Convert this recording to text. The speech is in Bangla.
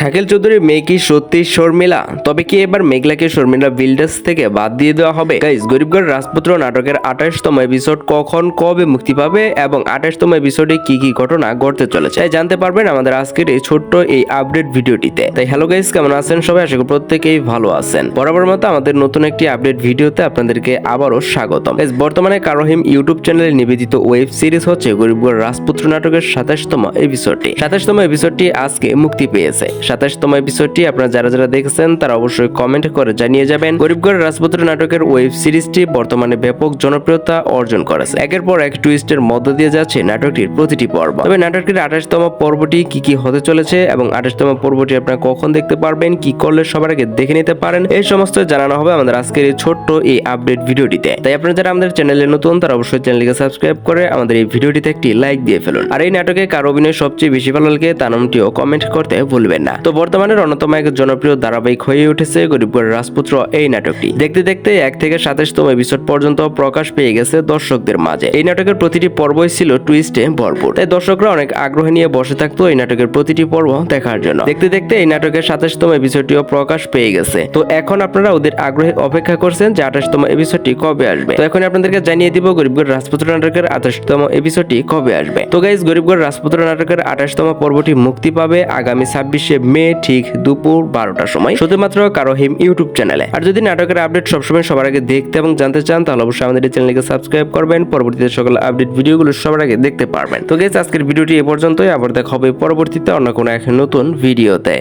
শাকিল চৌধুরীর মেয়ে কি সত্যি শর্মিলা? তবে কি এবার মেঘলাকে শর্মিলা বিল্ডার্স থেকে বাদ দিয়ে দেওয়া হবে? গাইস, গরিবগড় রাজপুত্র নাটকের 28তম এপিসোড কখন কবে মুক্তি পাবে এবং 28তম এপিসোডে কি কি ঘটনা ঘটতে চলেছে তাই জানতে পারবেন আমাদের আজকের এই ছোট্ট এই আপডেট ভিডিওটিতে। তাই হ্যালো গাইস, কেমন আছেন সবাই? আশা করি প্রত্যেকেই ভালো আছেন। বরাবর মতো আমাদের নতুন একটি আপডেট ভিডিওতে আপনাদেরকে আবারও স্বাগতম। গাইস, বর্তমানে কারোহিম ইউটিউব চ্যানেলে নিবেদিত ওয়েব সিরিজ হচ্ছে গরিবগড় রাজপুত্র নাটকের 27তম এপিসোডটি। 27তম এপিসোডটি আজকে মুক্তি পেয়েছে। 27তম এপিসোডটি আপনারা যারা যারা দেখছেন তারা অবশ্যই কমেন্ট করে জানিয়ে যাবেন। গরিবগড় রাজপুত্র নাটকের ওয়েব সিরিজটি বর্তমানে ব্যাপক জনপ্রিয়তা অর্জন করেছে। একের পর এক টুইস্টের মধ্য দিয়ে যাচ্ছে নাটকটির প্রতিটি পর্ব। তবে নাটকটির 28তম পর্বটি কি কি হতে চলেছে এবং 28তম পর্বটি আপনারা কখন দেখতে পারবেন, কি করলে সবার আগে দেখে নিতে পারেন, এই সমস্ত জানানো হবে আমাদের আজকের এই ছোট্ট এই আপডেট ভিডিওটিতে। তাই আপনারা যারা আমাদের চ্যানেলে নতুন তারা অবশ্যই চ্যানেলটিকে সাবস্ক্রাইব করে আমাদের এই ভিডিওটিতে একটি লাইক দিয়ে ফেলুন। আর এই নাটকে কার অভিনয় সবচেয়ে বেশি ভালো লাগে তার নামটিও কমেন্ট করতে ভুলবেন না। তো বর্তমানে অন্যতম এক জনপ্রিয় ধারাবাহিক হয়ে উঠেছে গরিবগড় রাজপুত্র এই নাটকটি। দেখতে দেখতে 1 থেকে 27তম এপিসোড পর্যন্ত প্রকাশ পেয়ে গেছে দর্শকদের মাঝে। এই নাটকের প্রতিটি পর্বই ছিল টুইস্টে ভরপুর, তাই দর্শকরা অনেক আগ্রহ নিয়ে বসে থাকতো এই নাটকের প্রতিটি পর্ব দেখার জন্য। দেখতে দেখতে এই নাটকের 27তম এপিসোডটিও প্রকাশ পেয়ে গেছে। তো এখন আপনারা ওদের আগ্রহে অপেক্ষা করছেন যে 28তম এপিসোডটি কবে আসবে। তো এখন আপনাদেরকে জানিয়ে দিব গরিবগড় রাজপুত্র নাটকের 28তম এপিসোডটি কবে আসবে। তো গাইস, গরিবগড় রাজপুত্র নাটকের 28তম পর্বটি মুক্তি পাবে আগামী 26শে মে ঠিক দুপুর 12টার সময় শুধুমাত্র কারোহিম ইউটিউব চ্যানেলে। আর যদি নাটকের আপডেট সবসময় সবার আগে দেখতে এবং জানতে চান তাহলে অবশ্যই আমাদের এই চ্যানেলকে সাবস্ক্রাইব করবেন। পরবর্তীতে সকল আপডেট ভিডিওগুলো সবার আগে দেখতে পারবেন। তো গাইস, আজকের ভিডিওটি এ পর্যন্তই। আবার দেখা হবে পরবর্তীতে অন্য কোনো এক নতুন ভিডিওতে।